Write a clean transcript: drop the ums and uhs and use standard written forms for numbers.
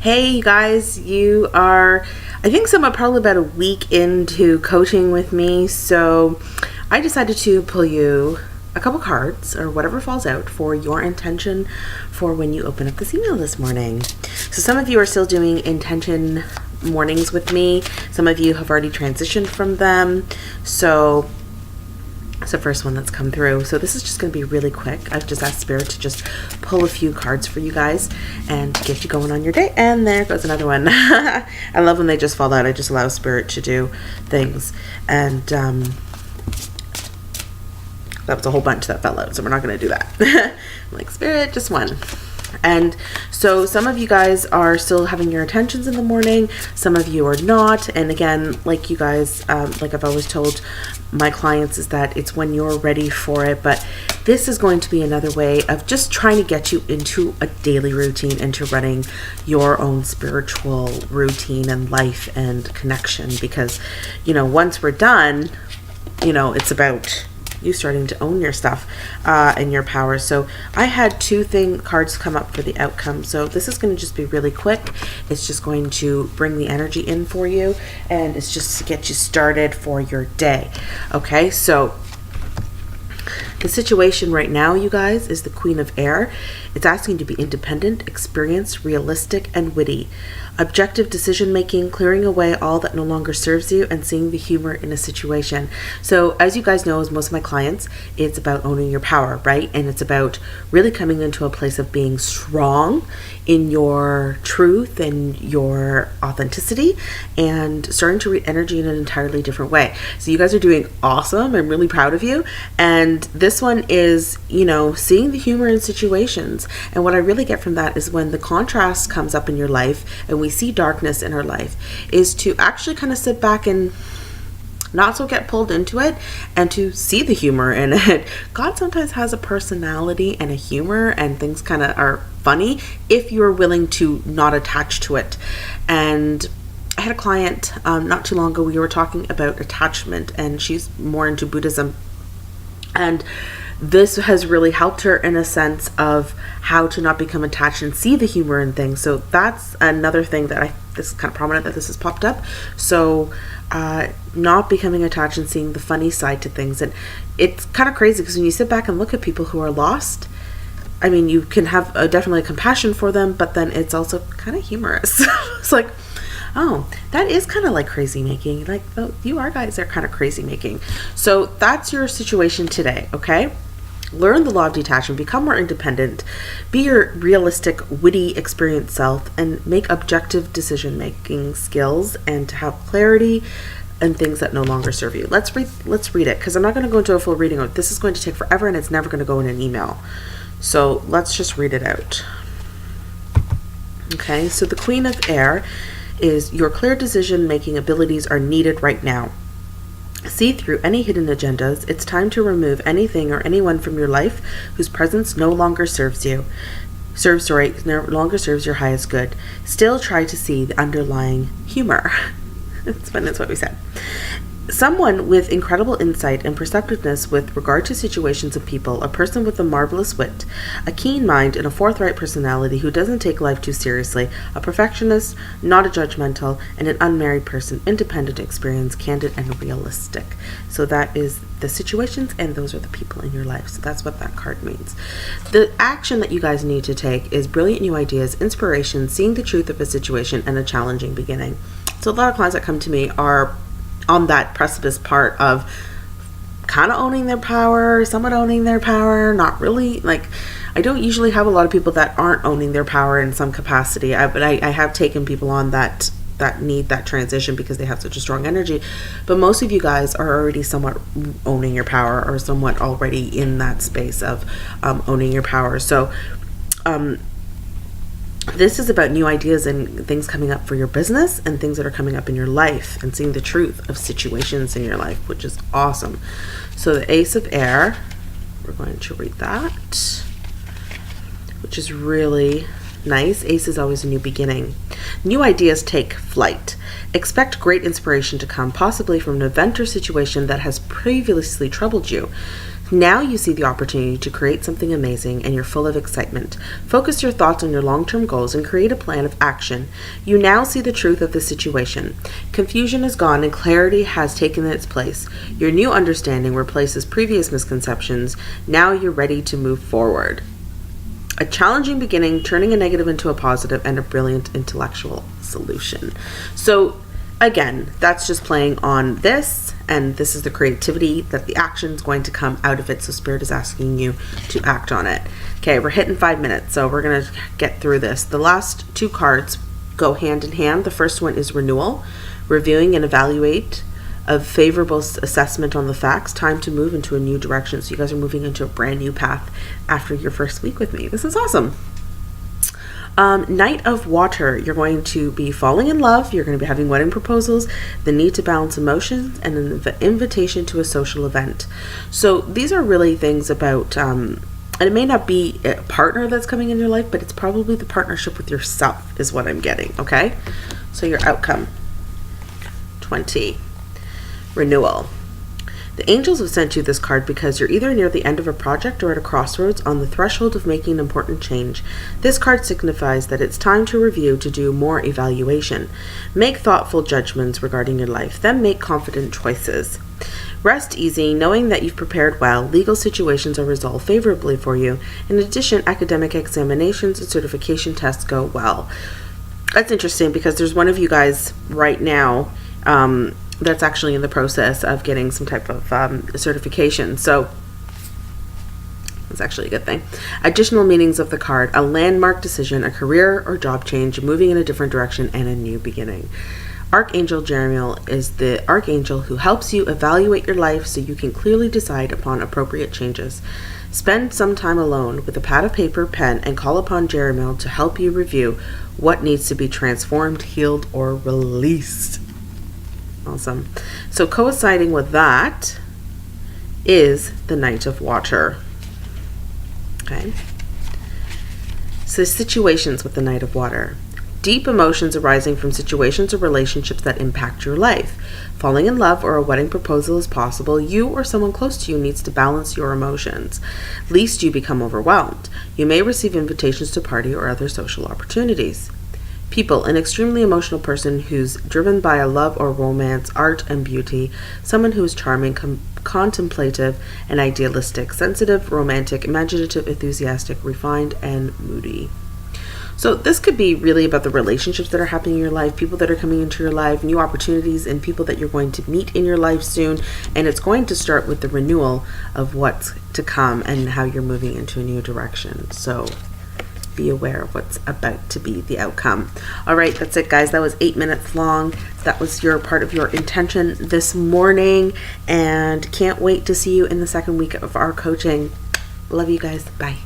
Hey, you guys, you are, I think, somewhat probably about a week into coaching with me. So I decided to pull you a couple cards or whatever falls out for your intention for when you open up this email this morning. So some of you are still doing intention mornings with me. Some of you have already transitioned from them. So it's the first one that's come through. So this is just going to be really quick. I've just asked Spirit to just pull a few cards for you guys and get you going on your day. And there goes another one. I love when they just fall out. I just allow Spirit to do things. And that was a whole bunch that fell out. So we're not going to do that. I'm like, Spirit, just one. And so some of you guys are still having your intentions in the morning. Some of you are not. And again, like you guys, like I've always told my clients, is that it's when you're ready for it. But this is going to be another way of just trying to get you into a daily routine, into running your own spiritual routine and life and connection. Because, once we're done, it's about you starting to own your stuff and your power. So I had two cards come up for the outcome. So this is going to just be really quick. It's just going to bring the energy in for you, and it's just to get you started for your day. Okay, so the situation right now, you guys, is the Queen of Air. It's asking you to be independent, experienced, realistic, and witty. Objective decision-making, clearing away all that no longer serves you, and seeing the humor in a situation. So as you guys know, as most of my clients, it's about owning your power, right? And it's about really coming into a place of being strong in your truth and your authenticity and starting to read energy in an entirely different way. So you guys are doing awesome. I'm really proud of you. And this one is, seeing the humor in situations. And what I really get from that is when the contrast comes up in your life and we see darkness in our life, is to actually kind of sit back and not so get pulled into it and to see the humor in it. God sometimes has a personality and a humor, and things kind of are funny if you're willing to not attach to it. And I had a client not too long ago, we were talking about attachment, and she's more into Buddhism. And this has really helped her in a sense of how to not become attached and see the humor in things. So that's another thing that this is kind of prominent that this has popped up. So not becoming attached and seeing the funny side to things. And it's kind of crazy because when you sit back and look at people who are lost, I mean, you can have definitely a compassion for them, but then it's also kind of humorous. It's like, oh, that is kind of like crazy making. Like, you guys are kind of crazy making. So that's your situation today, okay? Learn the law of detachment, become more independent, be your realistic, witty, experienced self, and make objective decision-making skills, and to have clarity and things that no longer serve you. Let's read it, because I'm not going to go into a full reading of it. This is going to take forever, and it's never going to go in an email. So let's just read it out. Okay, so the Queen of Air is your clear decision-making abilities are needed right now. See through any hidden agendas. It's time to remove anything or anyone from your life whose presence no longer no longer serves your highest good. Still try to see the underlying humor. That's what we said. Someone with incredible insight and perceptiveness with regard to situations and people, a person with a marvelous wit, a keen mind, and a forthright personality who doesn't take life too seriously, a perfectionist, not a judgmental, and an unmarried person, independent, experienced, candid, and realistic. So that is the situations, and those are the people in your life. So that's what that card means. The action that you guys need to take is brilliant new ideas, inspiration, seeing the truth of a situation, and a challenging beginning. So a lot of clients that come to me are on that precipice part of kind of owning their power, somewhat owning their power, not really. Like, I don't usually have a lot of people that aren't owning their power in some capacity, but I have taken people on that need that transition because they have such a strong energy. But most of you guys are already somewhat owning your power, or somewhat already in that space of owning your power. So this is about new ideas and things coming up for your business and things that are coming up in your life, and seeing the truth of situations in your life, which is awesome. So the Ace of Air, we're going to read that, which is really nice. Ace is always a new beginning. New ideas take flight. Expect great inspiration to come, possibly from an event or situation that has previously troubled you. Now you see the opportunity to create something amazing and you're full of excitement. Focus your thoughts on your long-term goals and create a plan of action. You now see the truth of the situation. Confusion is gone and clarity has taken its place. Your new understanding replaces previous misconceptions. Now you're ready to move forward. A challenging beginning, turning a negative into a positive, and a brilliant intellectual solution. So again, that's just playing on this, and this is the creativity that the action is going to come out of it. So Spirit is asking you to act on it. Okay, we're hitting 5 minutes, so we're going to get through this. The last two cards go hand in hand. The first one is renewal, reviewing and evaluate a favorable assessment on the facts, time to move into a new direction. So you guys are moving into a brand new path after your first week with me. This is awesome. Knight of Water, you're going to be falling in love, you're going to be having wedding proposals, the need to balance emotions, and an invitation to a social event. So these are really things about, and it may not be a partner that's coming in your life, but it's probably the partnership with yourself is what I'm getting, okay? So your outcome, 20. Renewal. The angels have sent you this card because you're either near the end of a project or at a crossroads on the threshold of making an important change. This card signifies that it's time to review, to do more evaluation. Make thoughtful judgments regarding your life, then make confident choices. Rest easy, knowing that you've prepared well. Legal situations are resolved favorably for you. In addition, academic examinations and certification tests go well. That's interesting because there's one of you guys right now that's actually in the process of getting some type of certification. So that's actually a good thing. Additional meanings of the card: a landmark decision, a career or job change, moving in a different direction, and a new beginning. Archangel Jeremiel is the archangel who helps you evaluate your life so you can clearly decide upon appropriate changes. Spend some time alone with a pad of paper, pen, and call upon Jeremiel to help you review what needs to be transformed, healed, or released. Awesome. So coinciding with that is the Knight of Water. Okay. So situations with the Knight of Water. Deep emotions arising from situations or relationships that impact your life. Falling in love or a wedding proposal is possible. You or someone close to you needs to balance your emotions, lest you become overwhelmed. You may receive invitations to party or other social opportunities. People, an extremely emotional person who's driven by a love or romance, art and beauty, someone who is charming, contemplative and idealistic, sensitive, romantic, imaginative, enthusiastic, refined, and moody. So this could be really about the relationships that are happening in your life, people that are coming into your life, new opportunities, and people that you're going to meet in your life soon. And it's going to start with the renewal of what's to come and how you're moving into a new direction. So be aware of what's about to be the outcome. All right, that's it, guys. That was 8 minutes long. That was your part of your intention this morning, and can't wait to see you in the second week of our coaching. Love you guys. Bye.